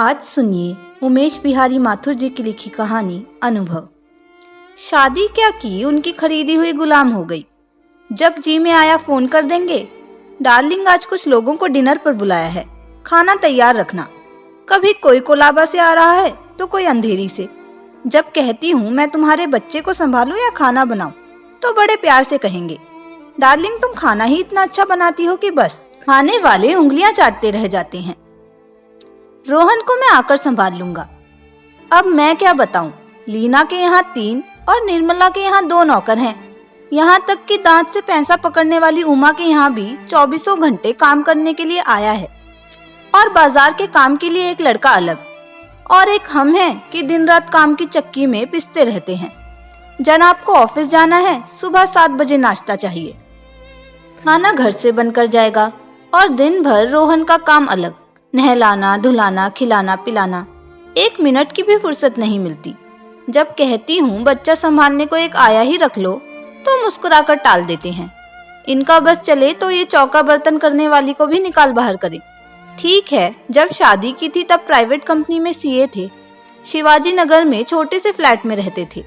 आज सुनिए उमेश बिहारी माथुर जी की लिखी कहानी अनुभव। शादी क्या की, उनकी खरीदी हुई गुलाम हो गई। जब जी में आया फोन कर देंगे। डार्लिंग, आज कुछ लोगों को डिनर पर बुलाया है, खाना तैयार रखना। कभी कोई कोलाबा से आ रहा है तो कोई अंधेरी से। जब कहती हूँ मैं तुम्हारे बच्चे को संभालूं या खाना बनाऊं, तो बड़े प्यार से कहेंगे, डार्लिंग तुम खाना ही इतना अच्छा बनाती हो कि बस खाने वाले उंगलियां चाटते रह जाते हैं। रोहन को मैं आकर संभाल लूंगा। अब मैं क्या बताऊं, लीना के यहाँ 3 और निर्मला के यहाँ 2 नौकर हैं। यहाँ तक कि दांत से पैसा पकड़ने वाली उमा के यहाँ भी 24 घंटे काम करने के लिए आया है। और बाजार के काम के लिए एक लड़का अलग, और एक हम हैं कि दिन रात काम की चक्की में पिसते रहते हैं। जनाब को ऑफिस जाना है, सुबह 7 बजे नाश्ता चाहिए। खाना घर से बनकर जाएगा और दिन भर रोहन का काम अलग, नहलाना, धुलाना, खिलाना, पिलाना। 1 मिनट की भी फुर्सत नहीं मिलती। जब कहती हूँ बच्चा संभालने को एक आया ही रख लो, तो मुस्कुराकर टाल देते हैं। इनका बस चले तो ये चौका बर्तन करने वाली को भी निकाल बाहर करें। ठीक है, जब शादी की थी तब प्राइवेट कंपनी में सीए थे। शिवाजी नगर में छोटे से फ्लैट में रहते थे।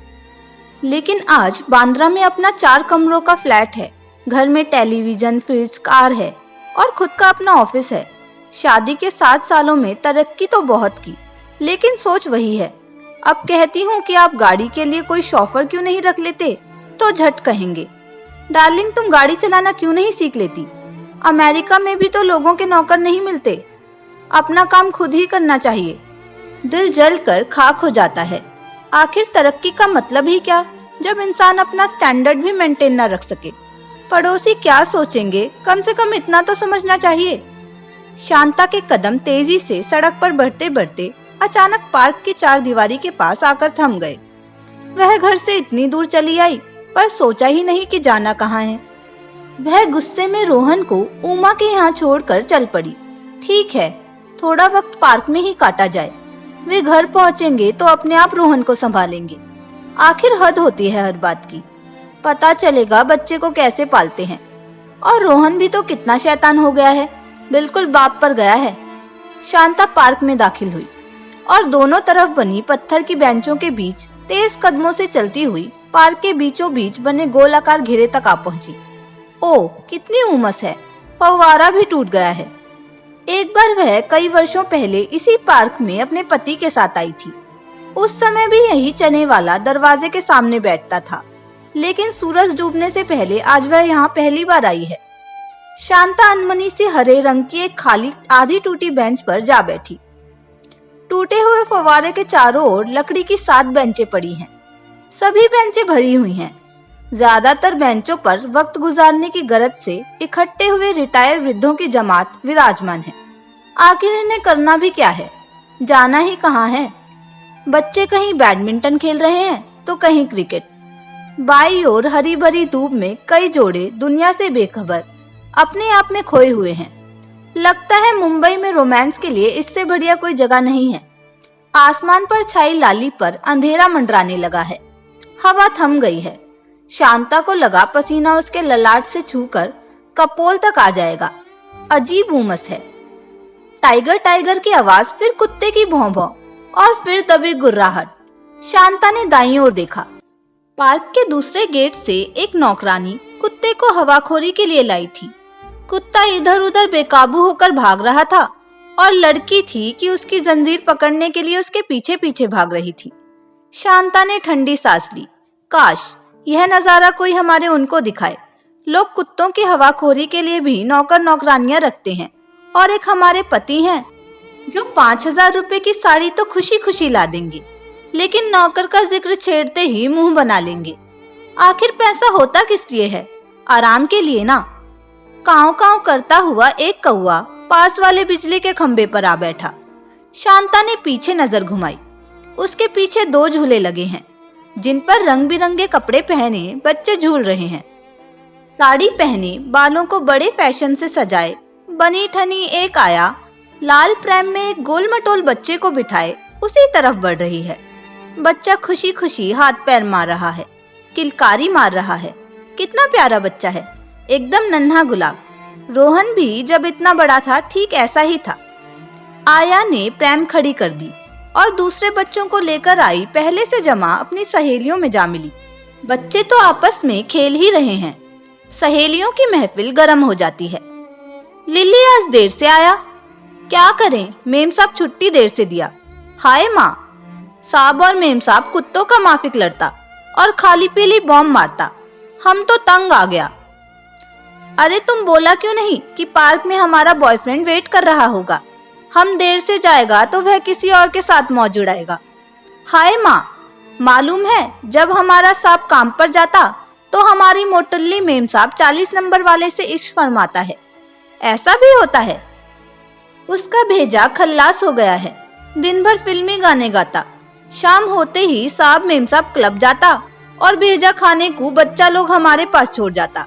लेकिन आज बांद्रा में अपना 4 कमरों का फ्लैट है। घर में टेलीविजन, फ्रिज, कार है और खुद का अपना ऑफिस है। शादी के 7 सालों में तरक्की तो बहुत की, लेकिन सोच वही है। अब कहती हूँ कि आप गाड़ी के लिए कोई शॉफर क्यों नहीं रख लेते, तो झट कहेंगे, डार्लिंग तुम गाड़ी चलाना क्यों नहीं सीख लेती। अमेरिका में भी तो लोगों के नौकर नहीं मिलते। अपना काम खुद ही करना चाहिए। दिल जल कर खाक हो जाता है। आखिर तरक्की का मतलब ही क्या, जब इंसान अपना स्टैंडर्ड भी मेंटेन न रख सके। पड़ोसी क्या सोचेंगे, कम से कम इतना तो समझना चाहिए। शांता के कदम तेजी से सड़क पर बढ़ते बढ़ते अचानक पार्क की 4 दीवारी के पास आकर थम गए। वह घर से इतनी दूर चली आई, पर सोचा ही नहीं कि जाना कहाँ है। वह गुस्से में रोहन को उमा के यहाँ छोड़कर चल पड़ी। ठीक है, थोड़ा वक्त पार्क में ही काटा जाए। वे घर पहुँचेंगे तो अपने आप रोहन को संभालेंगे। आखिर हद होती है हर बात की। पता चलेगा बच्चे को कैसे पालते हैं। और रोहन भी तो कितना शैतान हो गया है, बिल्कुल बाप पर गया है। शांता पार्क में दाखिल हुई और दोनों तरफ बनी पत्थर की बेंचों के बीच तेज कदमों से चलती हुई पार्क के बीचों बीच बने गोलाकार घेरे तक आ पहुंची। ओह, कितनी उमस है, फव्वारा भी टूट गया है। एक बार वह कई वर्षों पहले इसी पार्क में अपने पति के साथ आई थी। उस समय भी यही चने वाला दरवाजे के सामने बैठता था, लेकिन सूरज डूबने से पहले आज वह यहाँ पहली बार आई है। शांता अनमनी से हरे रंग की एक खाली आधी टूटी बेंच पर जा बैठी। टूटे हुए फव्वारे के चारों ओर लकड़ी की 7 बेंचें पड़ी हैं। सभी बेंचें भरी हुई हैं। ज्यादातर बेंचों पर वक्त गुजारने की गरज से इकट्ठे हुए रिटायर वृद्धों की जमात विराजमान है। आखिर इन्हें करना भी क्या है, जाना ही कहाँ है। बच्चे कहीं बैडमिंटन खेल रहे हैं तो कहीं क्रिकेट। बाई ओर हरी भरी धूप में कई जोड़े दुनिया से बेखबर अपने आप में खोए हुए हैं। लगता है मुंबई में रोमांस के लिए इससे बढ़िया कोई जगह नहीं है। आसमान पर छाई लाली पर अंधेरा मंडराने लगा है। हवा थम गई है। शांता को लगा पसीना उसके ललाट से छूकर कपोल तक आ जाएगा। अजीब उमस है। टाइगर टाइगर की आवाज, फिर कुत्ते की भौं भौं और फिर दबी गुर्राहट। शांता ने दाईं ओर देखा। पार्क के दूसरे गेट से एक नौकरानी कुत्ते को हवाखोरी के लिए लाई थी। कुत्ता इधर उधर बेकाबू होकर भाग रहा था और लड़की थी कि उसकी जंजीर पकड़ने के लिए उसके पीछे पीछे भाग रही थी। शांता ने ठंडी सांस ली। काश यह नजारा कोई हमारे उनको दिखाए। लोग कुत्तों की हवाखोरी के लिए भी नौकर नौकरानियां रखते हैं, और एक हमारे पति हैं जो 5000 रुपए की साड़ी तो खुशी खुशी ला देंगे, लेकिन नौकर का जिक्र छेड़ते ही मुंह बना लेंगे। आखिर पैसा होता किस लिए है? आराम के लिए ना। काव काव करता हुआ एक कौवा पास वाले बिजली के खंबे पर आ बैठा। शांता ने पीछे नजर घुमाई। उसके पीछे 2 झूले लगे हैं, जिन पर रंग बिरंगे कपड़े पहने बच्चे झूल रहे हैं। साड़ी पहने, बालों को बड़े फैशन से सजाए, बनी ठनी एक आया लाल प्रेम में एक गोल मटोल बच्चे को बिठाए उसी तरफ बढ़ रही है। बच्चा खुशी खुशी हाथ पैर मार रहा है, किलकारी मार रहा है। कितना प्यारा बच्चा है, एकदम नन्हा गुलाब। रोहन भी जब इतना बड़ा था ठीक ऐसा ही था। आया ने प्रेम खड़ी कर दी और दूसरे बच्चों को लेकर आई पहले से जमा अपनी सहेलियों में जा मिली। बच्चे तो आपस में खेल ही रहे हैं, सहेलियों की महफिल गर्म हो जाती है। लिली आज देर से आया, क्या करें, मेम साहब छुट्टी देर से दिया। हाय माँ, साहब और मेम साहब कुत्तों का माफिक लड़ता और खाली पीली बॉम्ब मारता, हम तो तंग आ गया। अरे तुम बोला क्यों नहीं कि पार्क में हमारा बॉयफ्रेंड वेट कर रहा होगा, हम देर से जाएगा तो वह किसी और के साथ मौज उड़ाएगा। हाय माँ, मालूम है जब हमारा साहब काम पर जाता तो हमारी मोटल्ली मेम साहब 40 नंबर वाले से इश्क फरमाता है, ऐसा भी होता है। उसका भेजा खल्लास हो गया है, दिन भर फिल्मी गाने गाता, शाम होते ही साहब मेम साहब क्लब जाता और भेजा खाने को बच्चा लोग हमारे पास छोड़ जाता।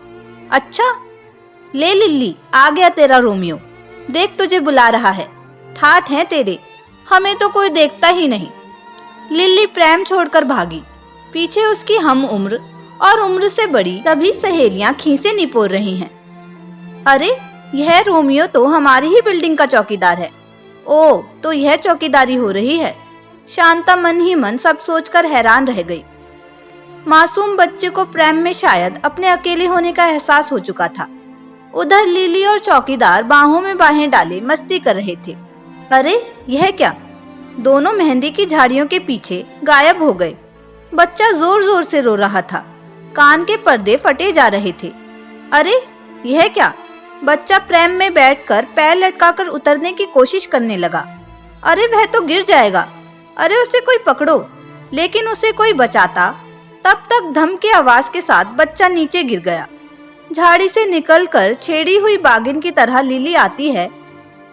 अच्छा, ले लिल्ली, आ गया तेरा रोमियो, देख तुझे बुला रहा है, ठाठ हैं तेरे, हमें तो कोई देखता ही नहीं। लिल्ली प्रेम छोड़कर भागी, पीछे उसकी हम उम्र और उम्र से बड़ी सभी सहेलियां खीसे निपोर रही हैं। अरे यह रोमियो तो हमारी ही बिल्डिंग का चौकीदार है। ओ, तो यह चौकीदारी हो रही है। शांता मन ही मन सब सोचकर हैरान रह गई। मासूम बच्चे को प्रेम में शायद अपने अकेले होने का एहसास हो चुका था। उधर लिली और चौकीदार बाहों में बाहें डाले मस्ती कर रहे थे। अरे यह क्या, दोनों मेहंदी की झाड़ियों के पीछे गायब हो गए। बच्चा जोर जोर से रो रहा था, कान के पर्दे फटे जा रहे थे। अरे यह क्या, बच्चा प्रेम में बैठकर पैर लटकाकर उतरने की कोशिश करने लगा। अरे वह तो गिर जाएगा, अरे उसे कोई पकड़ो। लेकिन उसे कोई बचाता, तब तक धम के आवाज के साथ बच्चा नीचे गिर गया। झाड़ी से निकलकर छेड़ी हुई बागिन की तरह लिली आती है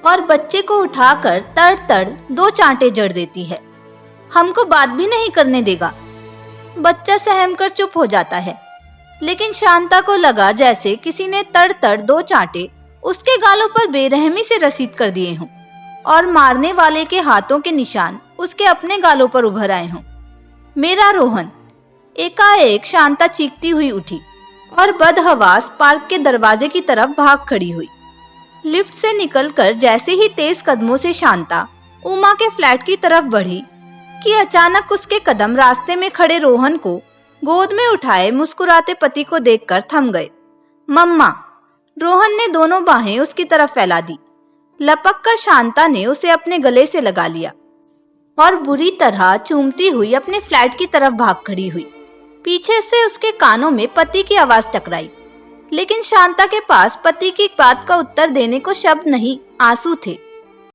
और बच्चे को उठाकर तड़ तड़ 2 चांटे जड़ देती है। हमको बात भी नहीं करने देगा। बच्चा सहम कर चुप हो जाता है, लेकिन शांता को लगा जैसे किसी ने तड़ तड़ 2 चांटे उसके गालों पर बेरहमी से रसीद कर दिए हों और मारने वाले के हाथों के निशान उसके अपने गालों पर उभर आए हों। मेरा रोहन। एकाएक शांता चीखती हुई उठी और बदहवास पार्क के दरवाजे की तरफ भाग खड़ी हुई। लिफ्ट से निकलकर जैसे ही तेज कदमों से शांता उमा के फ्लैट की तरफ बढ़ी कि अचानक उसके कदम रास्ते में खड़े रोहन को गोद में उठाए मुस्कुराते पति को देखकर थम गए। मम्मा। रोहन ने दोनों बाहें उसकी तरफ फैला दी। लपक कर शांता ने उसे अपने गले से लगा लिया और बुरी तरह चूमती हुई अपने फ्लैट की तरफ भाग खड़ी हुई। पीछे से उसके कानों में पति की आवाज टकराई, लेकिन शांता के पास पति की बात का उत्तर देने को शब्द नहीं, आंसू थे।